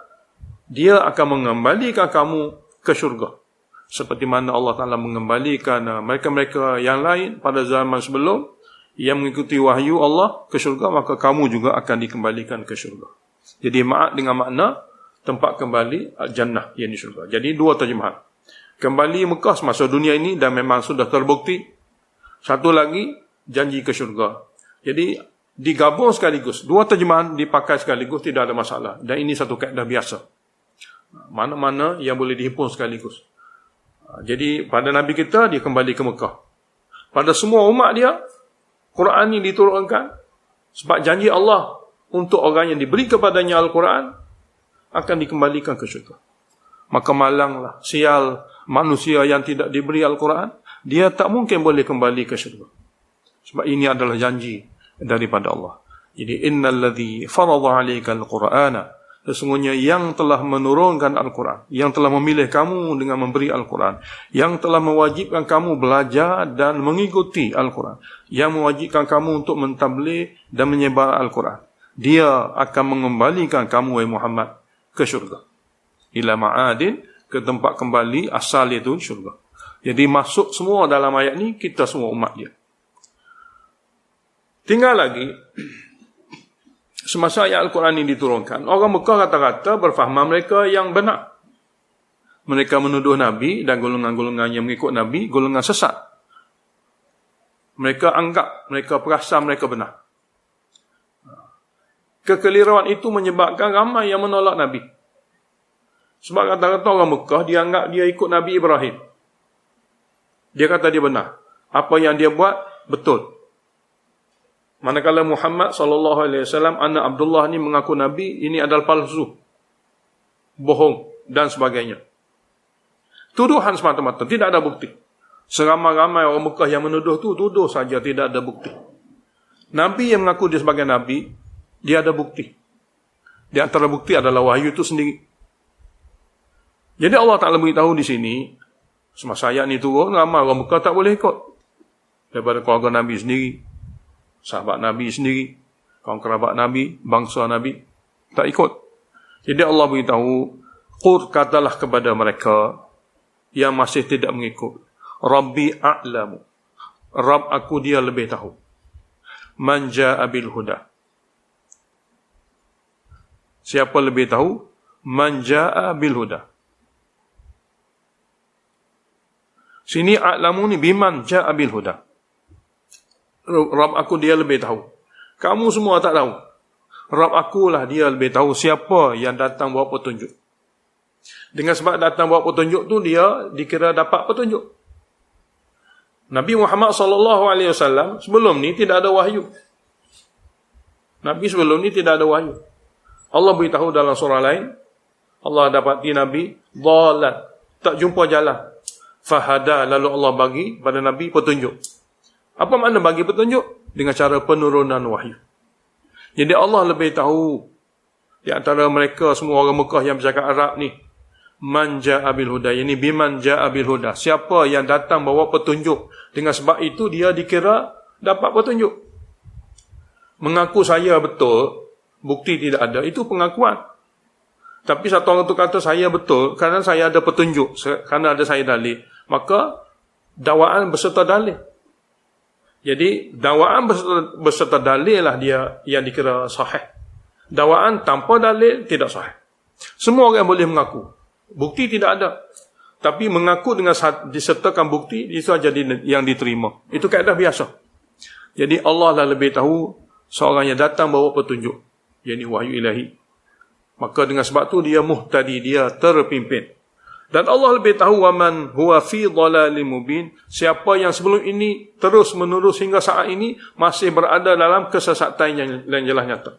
dia akan mengembalikan kamu ke syurga. Seperti mana Allah Ta'ala mengembalikan mereka-mereka yang lain pada zaman sebelum, yang mengikuti wahyu Allah ke syurga, maka kamu juga akan dikembalikan ke syurga. Jadi ma'ad dengan makna tempat kembali al-jannah, yang di syurga. Jadi dua terjemahan. Kembali Mekah semasa dunia ini dan memang sudah terbukti. Satu lagi, janji ke syurga. Jadi digabung sekaligus. Dua terjemahan dipakai sekaligus, tidak ada masalah. Dan ini satu kaedah biasa. Mana-mana yang boleh dihimpun sekaligus. Jadi pada Nabi kita, dia kembali ke Mekah. Pada semua umat dia, Quran ini diturunkan sebab janji Allah untuk orang yang diberi kepadanya Al-Quran akan dikembalikan ke syurga. Maka malanglah, sial manusia yang tidak diberi Al-Quran, dia tak mungkin boleh kembali ke syurga. Sebab ini adalah janji daripada Allah. Jadi innalladzi farada 'alaikal Qur'ana, sesungguhnya yang telah menurunkan Al-Quran, yang telah memilih kamu dengan memberi Al-Quran, yang telah mewajibkan kamu belajar dan mengikuti Al-Quran, yang mewajibkan kamu untuk mentadbir dan menyebar Al-Quran, dia akan mengembalikan kamu, wahai Muhammad, ke syurga. Ila ma'adin, ke tempat kembali asal, itu syurga. Jadi masuk semua dalam ayat ni, kita semua umat dia. Tinggal lagi, semasa ayat Al-Quran ini diturunkan, orang Mekah kata-kata berfaham mereka yang benar. Mereka menuduh Nabi dan golongan-golongan yang mengikut Nabi, golongan sesat. Mereka anggap, mereka perasan mereka benar. Kekeliruan itu menyebabkan ramai yang menolak Nabi. Sebab kata-kata orang Mekah, dia anggap dia ikut Nabi Ibrahim. Dia kata dia benar. Apa yang dia buat, betul. Manakala Muhammad SAW, anak Abdullah ni mengaku Nabi, ini adalah palsu, bohong dan sebagainya. Tuduhan semata-mata, tidak ada bukti. Seramai-ramai orang Mekah yang menuduh tu, tuduh saja, tidak ada bukti. Nabi yang mengaku dia sebagai Nabi, dia ada bukti. Di antara bukti adalah wahyu itu sendiri. Jadi Allah Ta'ala beritahu di sini, semasa ayat ni turun, ramai orang Mekah tak boleh ikut. Daripada keluarga Nabi sendiri, sahabat Nabi sendiri, kaum kerabat Nabi, bangsa Nabi, tak ikut. Jadi Allah beritahu, Qur, katalah kepada mereka yang masih tidak mengikut, Rabbi a'lamu, Rabb aku dia lebih tahu. man jaa bil huda. Siapa lebih tahu? Man jaa bil huda. Sini a'lamu ni biman jaa bil huda. Rabb aku dia lebih tahu. Kamu semua tak tahu. Rabb akulah dia lebih tahu siapa yang datang bawa petunjuk. Dengan sebab datang bawa petunjuk tu dia dikira dapat petunjuk. Nabi Muhammad SAW sebelum ni tidak ada wahyu. Nabi sebelum ni tidak ada wahyu. Allah beritahu dalam surah lain, Allah dapati Nabi dhalan, tak jumpa jalan. Fahada, lalu Allah bagi pada Nabi petunjuk. Apa makna bagi petunjuk? Dengan cara penurunan wahyu. Jadi Allah lebih tahu di antara mereka semua orang Mekah yang bercakap Arab ni, man jaa bil huda, yani biman jaa bil huda, siapa yang datang bawa petunjuk. Dengan sebab itu dia dikira dapat petunjuk. Mengaku saya betul, bukti tidak ada, itu pengakuan. Tapi satu orang tu kata saya betul kerana saya ada petunjuk, kerana ada saya dalil, maka dakwaan berserta dalil. Jadi dakwaan berserta dalil lah dia yang dikira sahih. Dakwaan tanpa dalil tidak sahih. Semua orang boleh mengaku, bukti tidak ada, tapi mengaku dengan disertakan bukti, itu saja yang diterima. Itu kaedah biasa. Jadi Allah lah lebih tahu seorang yang datang bawa petunjuk, yakni wahyu ilahi. Maka dengan sebab tu dia muhtadi, dia terpimpin. Dan Allah lebih tahu waman huwa fi dhalalim mubin, siapa yang sebelum ini terus menerus hingga saat ini masih berada dalam kesesatan yang jelas nyata.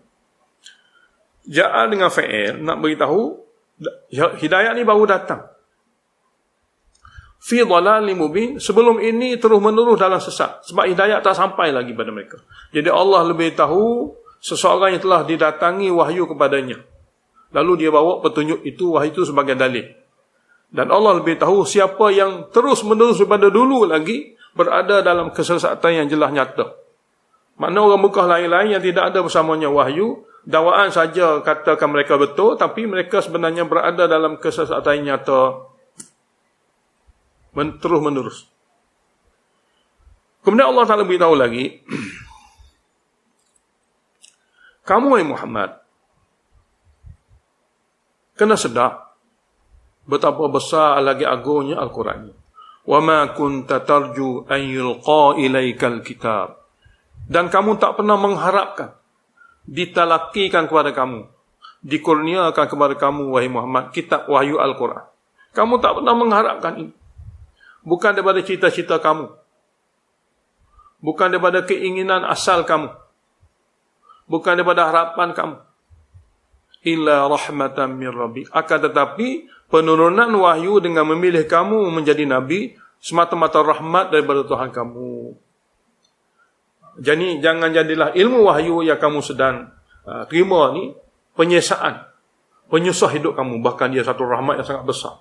Ja'a dengan fa'il nak beritahu hidayah ni baru datang. Fi dhalalim mubin, sebelum ini terus menerus dalam sesat, sebab hidayah tak sampai lagi pada mereka. Jadi Allah lebih tahu seseorang yang telah didatangi wahyu kepadanya, lalu dia bawa petunjuk itu, wahyu itu sebagai dalil. Dan Allah lebih tahu siapa yang terus menerus daripada dulu lagi berada dalam kesesatan yang jelas nyata. Makna orang Mekah lain-lain yang tidak ada bersamanya wahyu, dakwaan saja katakan mereka betul, tapi mereka sebenarnya berada dalam kesesatan yang nyata terus menerus. Kemudian Allah Ta'ala beritahu lagi, kamu wahai Muhammad, kena sedar betapa besar lagi agungnya Al-Quran. Wa ma kunta tarju an yulqa ilaikal kitab. Dan kamu tak pernah mengharapkan ditalakikan kepada kamu, dikurniakan kepada kamu wahai Muhammad kitab wahyu Al-Quran. Kamu tak pernah mengharapkan ini. Bukan daripada cita-cita kamu, bukan daripada keinginan asal kamu, bukan daripada harapan kamu. Illa rahmatan min rabbi, akan tetapi penurunan wahyu dengan memilih kamu menjadi nabi semata-mata rahmat daripada Tuhan kamu. Jadi jangan jadilah ilmu wahyu yang kamu sedang terima ni penyesaan, penyusah hidup kamu, bahkan dia satu rahmat yang sangat besar.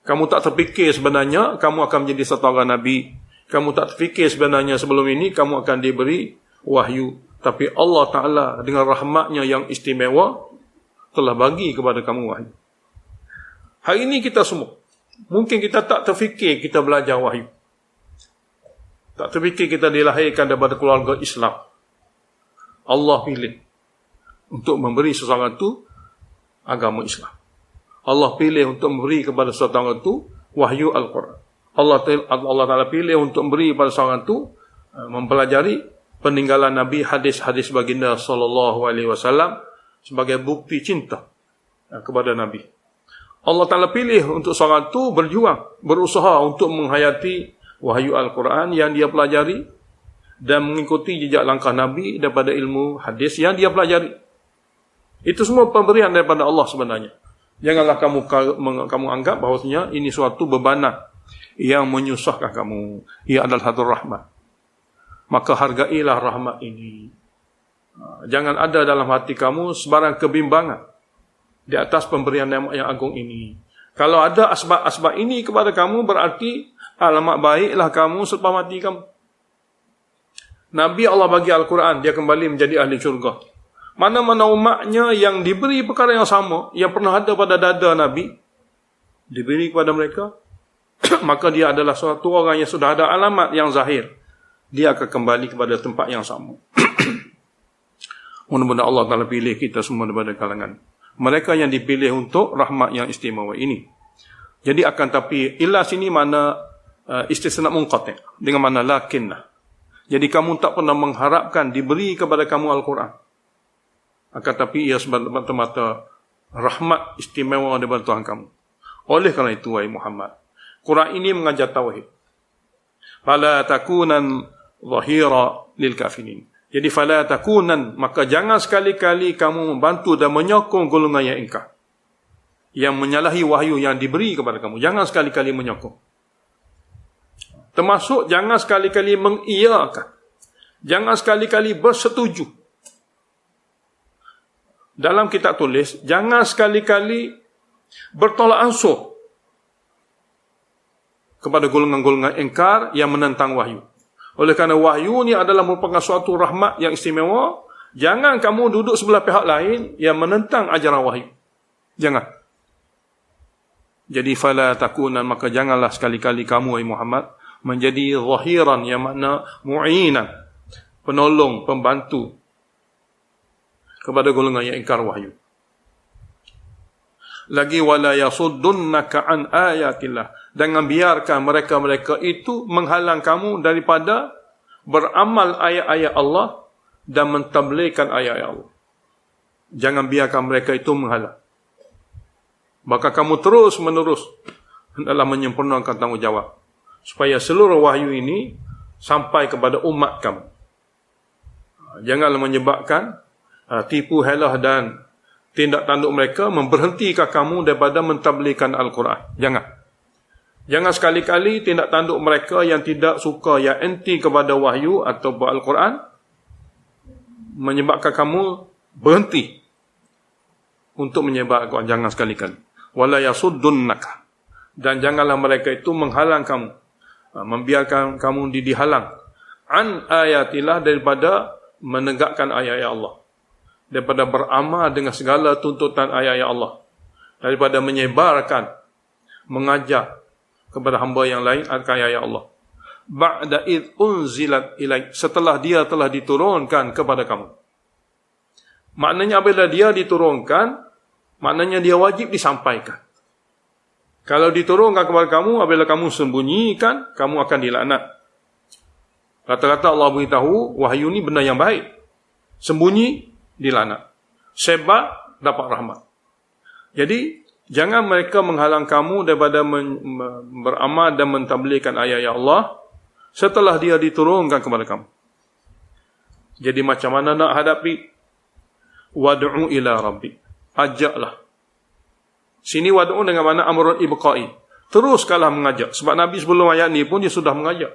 Kamu tak terfikir sebenarnya kamu akan menjadi satu orang nabi. Kamu tak terfikir sebenarnya sebelum ini kamu akan diberi wahyu. Tapi Allah Ta'ala dengan rahmatnya yang istimewa telah bagi kepada kamu wahyu. Hari ini kita semua, mungkin kita tak terfikir kita belajar wahyu. Tak terfikir kita dilahirkan daripada keluarga Islam. Allah pilih untuk memberi seseorang itu agama Islam. Allah pilih untuk memberi kepada seseorang itu wahyu Al-Quran. Allah Ta'ala pilih untuk memberi kepada seseorang itu mempelajari peninggalan Nabi, hadis-hadis baginda sallallahu alaihi wasallam sebagai bukti cinta kepada Nabi. Allah Ta'ala pilih untuk seorang itu berjuang, berusaha untuk menghayati wahyu Al-Quran yang dia pelajari dan mengikuti jejak langkah Nabi daripada ilmu hadis yang dia pelajari. Itu semua pemberian daripada Allah sebenarnya. Janganlah kamu anggap bahawasanya ini suatu bebanan yang menyusahkan kamu. Ia adalah satu rahmat. Maka hargailah rahmat ini. Jangan ada dalam hati kamu sebarang kebimbangan di atas pemberian nikmat yang agung ini. Kalau ada asbab-asbab ini kepada kamu, berarti alamat baiklah kamu selepas mati kamu. Nabi Allah bagi Al-Quran, dia kembali menjadi ahli syurga. Mana-mana umatnya yang diberi perkara yang sama, yang pernah ada pada dada Nabi, diberi kepada mereka, maka dia adalah suatu orang yang sudah ada alamat yang zahir. Dia akan kembali kepada tempat yang sama. Mudah-mudahan Allah Ta'ala pilih kita semua daripada kalangan mereka yang dipilih untuk rahmat yang istimewa ini. Jadi akan tapi illa sini mana istisna munqati', dengan mana lakinna. Jadi kamu tak pernah mengharapkan diberi kepada kamu Al-Quran. Akan tapi ia semata-mata rahmat istimewa daripada Tuhan kamu. Oleh kerana itu, wahai Muhammad, Quran ini mengajar tauhid. Fala takunan zahira lil kafirin. Jadi fala takunan, maka jangan sekali-kali kamu membantu dan menyokong golongan yang ingkar, yang menyalahi wahyu yang diberi kepada kamu. Jangan sekali-kali menyokong. Termasuk jangan sekali-kali mengiyakan. Jangan sekali-kali bersetuju. Dalam kitab tulis, jangan sekali-kali bertolak ansur kepada golongan-golongan ingkar yang menentang wahyu. Oleh kerana wahyu ni adalah merupakan suatu rahmat yang istimewa, jangan kamu duduk sebelah pihak lain yang menentang ajaran wahyu. Jangan. Jadi fala takunan, maka janganlah sekali-kali kamu, wahai Muhammad, menjadi zahiran, yang makna mu'inan, penolong, pembantu kepada golongan yang ingkar wahyu. Lagi wala yasuddunaka an ayatillah, jangan biarkan mereka-mereka itu menghalang kamu daripada beramal ayat-ayat Allah dan mentabligkan ayat-ayat Allah. Jangan biarkan mereka itu menghalang. Maka kamu terus-menerus hendaklah menyempurnakan tanggungjawab supaya seluruh wahyu ini sampai kepada umat kamu. Janganlah menyebabkan tipu helah dan tindak tanduk mereka memberhentikan kamu daripada mentabligkan Al-Quran. Jangan sekali-kali tindak tanduk mereka yang tidak suka, yang anti kepada wahyu atau Al-Quran menyebabkan kamu berhenti untuk menyebar Al-Quran. Jangan sekali-kali. Wala yasuddunaka, dan janganlah mereka itu menghalang kamu, membiarkan kamu dihalang an ayatillah, daripada menegakkan ayat-ayat Allah, daripada beramal dengan segala tuntutan ayat-ayat Allah, daripada menyebarkan, mengajak kepada hamba yang lain akan ayat Allah. Ba'da id unzilat ilaik, setelah dia telah diturunkan kepada kamu. Maknanya apabila dia diturunkan, maknanya dia wajib disampaikan. Kalau diturunkan kepada kamu, apabila kamu sembunyikan, kamu akan dilaknat. Kata-kata Allah beritahu, wahyu ni benda yang baik. Sembunyi, dilaknat. Sebab, dapat rahmat. Jadi, jangan mereka menghalang kamu daripada beramal dan mentabligkan ayat-ayat Allah setelah dia diturunkan kepada kamu. Jadi macam mana nak hadapi? Wad'u ila rabbi. Ajaklah. Sini wad'u dengan mana amrul ibqai. Teruskanlah mengajak. Sebab Nabi sebelum ayat ni pun dia sudah mengajak.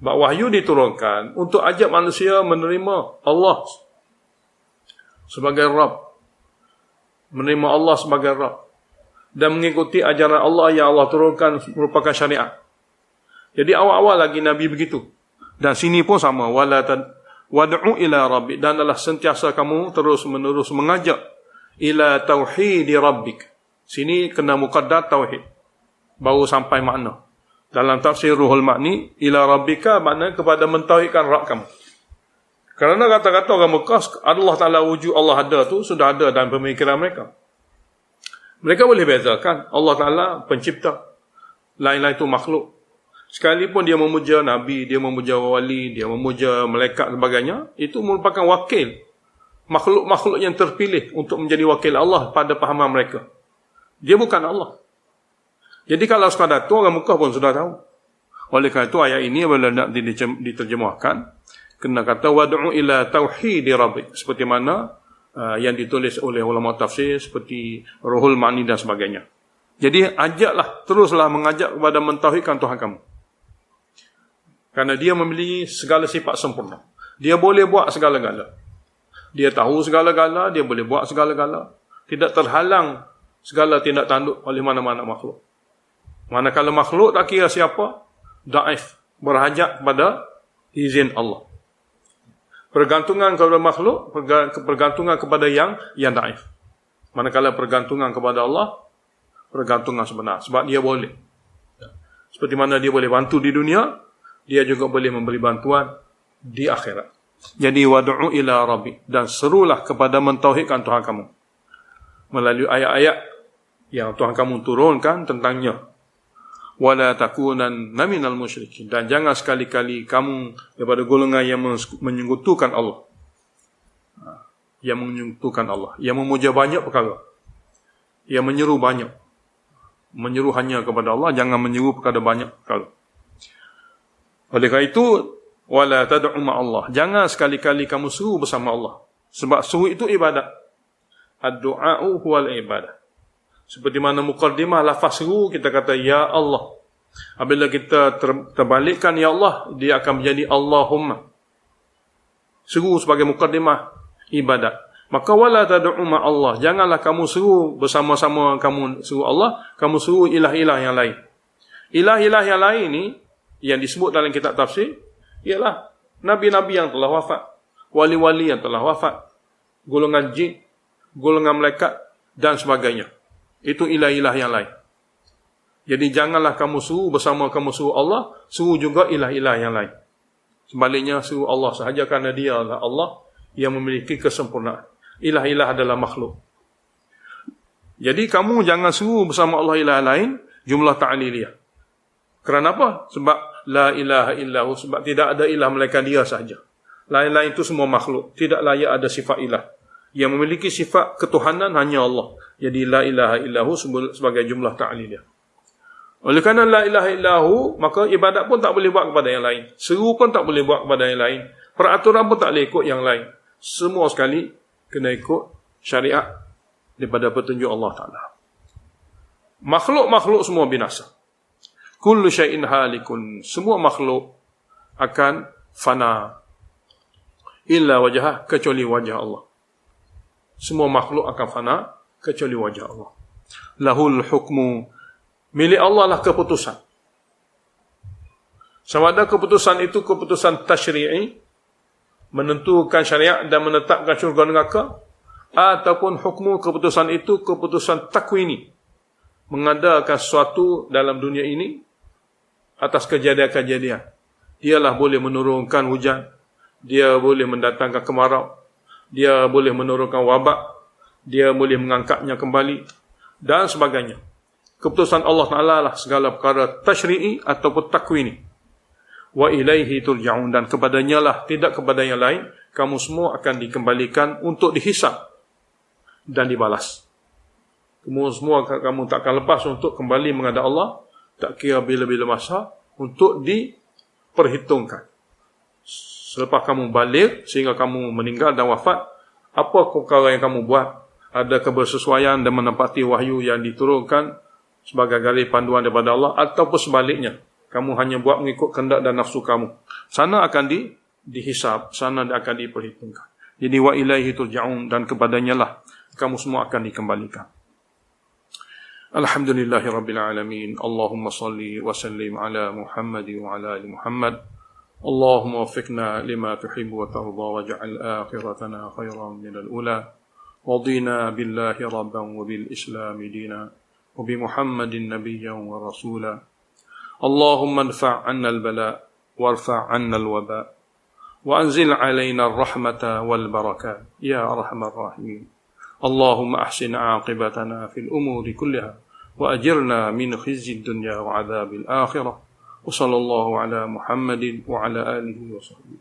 Sebab wahyu diturunkan untuk ajak manusia menerima Allah sebagai Rabb, menerima Allah sebagai Rabb, dan mengikuti ajaran Allah yang Allah turunkan merupakan syariat. Jadi awal-awal lagi Nabi begitu. Dan sini pun sama. Wad'u ila rabbi. Dan adalah sentiasa kamu terus-menerus mengajak ila tauhidi rabbik. Sini kena muqaddar tauhid, baru sampai makna. Dalam tafsir Ruhul Ma'ni, ila rabbika makna kepada mentauhidkan Rabb kamu. Kerana kata-kata orang Mekah, Allah Ta'ala wujud Allah ada tu sudah ada dalam pemikiran mereka. Mereka boleh bezakan Allah Ta'ala pencipta, lain-lain itu makhluk. Sekalipun dia memuja Nabi, dia memuja wali, dia memuja malaikat dan sebagainya, itu merupakan wakil, makhluk-makhluk yang terpilih untuk menjadi wakil Allah pada pahaman mereka. Dia bukan Allah. Jadi kalau sekadar itu, orang Mekah pun sudah tahu. Oleh kerana itu ayat ini bila nak diterjemahkan, kena kata wad'u ila tauhidi rabbik, seperti mana yang ditulis oleh ulama tafsir seperti Ruhul Ma'ni dan sebagainya. Jadi ajaklah, teruslah mengajak kepada mentauhidkan Tuhan kamu. Kerana dia memiliki segala sifat sempurna. Dia boleh buat segala-gala. Dia tahu segala-gala, dia boleh buat segala-gala. Tidak terhalang segala tindak tanduk oleh mana-mana makhluk. Manakala makhluk tak kira siapa, daif, berhajat kepada izin Allah. Pergantungan kepada makhluk, pergantungan kepada yang daif. Manakala pergantungan kepada Allah, pergantungan sebenar. Sebab dia boleh. Seperti mana dia boleh bantu di dunia, dia juga boleh memberi bantuan di akhirat. Jadi wad'u ila rabbi, dan serulah kepada mentauhidkan Tuhan kamu melalui ayat-ayat yang Tuhan kamu turunkan tentangnya. Wala takunanna minal musyrikin, dan jangan sekali-kali kamu daripada golongan yang menyekutukan Allah. Yang menyekutukan Allah, yang memuja banyak perkara, yang menyeru banyak. Menyeru hanya kepada Allah, jangan menyeru kepada banyak perkara. Oleh kerana itu, wala tad'u ma'allah, jangan sekali-kali kamu seru bersama Allah. Sebab seru itu ibadat. Ad-du'a'u huwal ibadah. Seperti mana muqaddimah lafaz seru, kita kata ya Allah. Apabila kita terbalikkan ya Allah, dia akan menjadi Allahumma. Seru sebagai muqaddimah ibadat. Maka wala tad'u ma'allah, janganlah kamu seru bersama-sama kamu seru Allah, kamu seru ilah-ilah yang lain. Ilah-ilah yang lain ni yang disebut dalam kitab tafsir ialah nabi-nabi yang telah wafat, wali-wali yang telah wafat, golongan jin, golongan malaikat dan sebagainya. Itu ilah-ilah yang lain. Jadi janganlah kamu seru bersama kamu seru Allah, seru juga ilah-ilah yang lain. Sebaliknya seru Allah sahaja, kerana dia adalah Allah yang memiliki kesempurnaan. Ilah-ilah adalah makhluk. Jadi kamu jangan seru bersama Allah ilah lain, jumlah ta'liliyah. Kerana apa? Sebab la ilaha illahu, sebab tidak ada ilah melainkan dia sahaja. Lain-lain itu semua makhluk, tidak layak ada sifat ilah. Yang memiliki sifat ketuhanan hanya Allah. Jadi la ilaha illahu sebagai jumlah ta'liliyah. Oleh kerana la ilaha illahu, maka ibadat pun tak boleh buat kepada yang lain. Seru pun tak boleh buat kepada yang lain. Peraturan pun tak boleh ikut yang lain. Semua sekali kena ikut syariat daripada petunjuk Allah Ta'ala. Makhluk-makhluk semua binasa. Kullu syai'in halikun, semua makhluk akan fana. Illa wajah, kecuali wajah Allah. Semua makhluk akan fana, kecuali wajah Allah. Lahul hukmu, milik Allah lah keputusan. Sama ada keputusan itu keputusan tasyri'i, menentukan syariat dan menetapkan syurga neraka, ataupun hukmu keputusan itu keputusan takwini, mengadakan sesuatu dalam dunia ini atas kejadian-kejadian. Dialah boleh menurunkan hujan, dia boleh mendatangkan kemarau, dia boleh menurunkan wabak, dia boleh mengangkatnya kembali dan sebagainya. Keputusan Allah Ta'ala lah segala perkara tasyri'i ataupun takwini. Wa ilaihi turja'un, dan kepadanya lah, tidak kepada yang lain, kamu semua akan dikembalikan untuk dihisab dan dibalas. Kamu tak akan lepas untuk kembali menghadap Allah, tak kira bila-bila masa, untuk diperhitungkan. Selepas kamu balik sehingga kamu meninggal dan wafat, apa perkara yang kamu buat, ada kebersesuaian dan menepati wahyu yang diturunkan sebagai garis panduan daripada Allah, ataupun sebaliknya, kamu hanya buat mengikut kehendak dan nafsu kamu. Sana akan dihisab, sana akan diperhitungkan. Jadi wa ilaihi turja'un, dan kepadanya lah kamu semua akan dikembalikan. Alhamdulillahi Rabbil Alamin. Allahumma salli wa sallim ala Muhammad wa ala ali Muhammad. Allahumma wafiqna lima tuhibbu wa tarda, waj'al akhiratana khairan min al-ula. Wadina billahi rabban wa bil islam dina, wa bi Muhammadin nabiyyan wa rasula. Allahumma anfa' 'anna al-bala' warfa' 'anna al-waba' wa anzil 'alaina ar-rahmata wal barakat ya arhamar rahimin. Allahumma ahsin 'aqibatana fil umuri kulliha wa ajirna min khizyi ad-dunya wa 'adzabil akhirah. Wa sallallahu ala Muhammadin wa ala alihi wa sahbihi.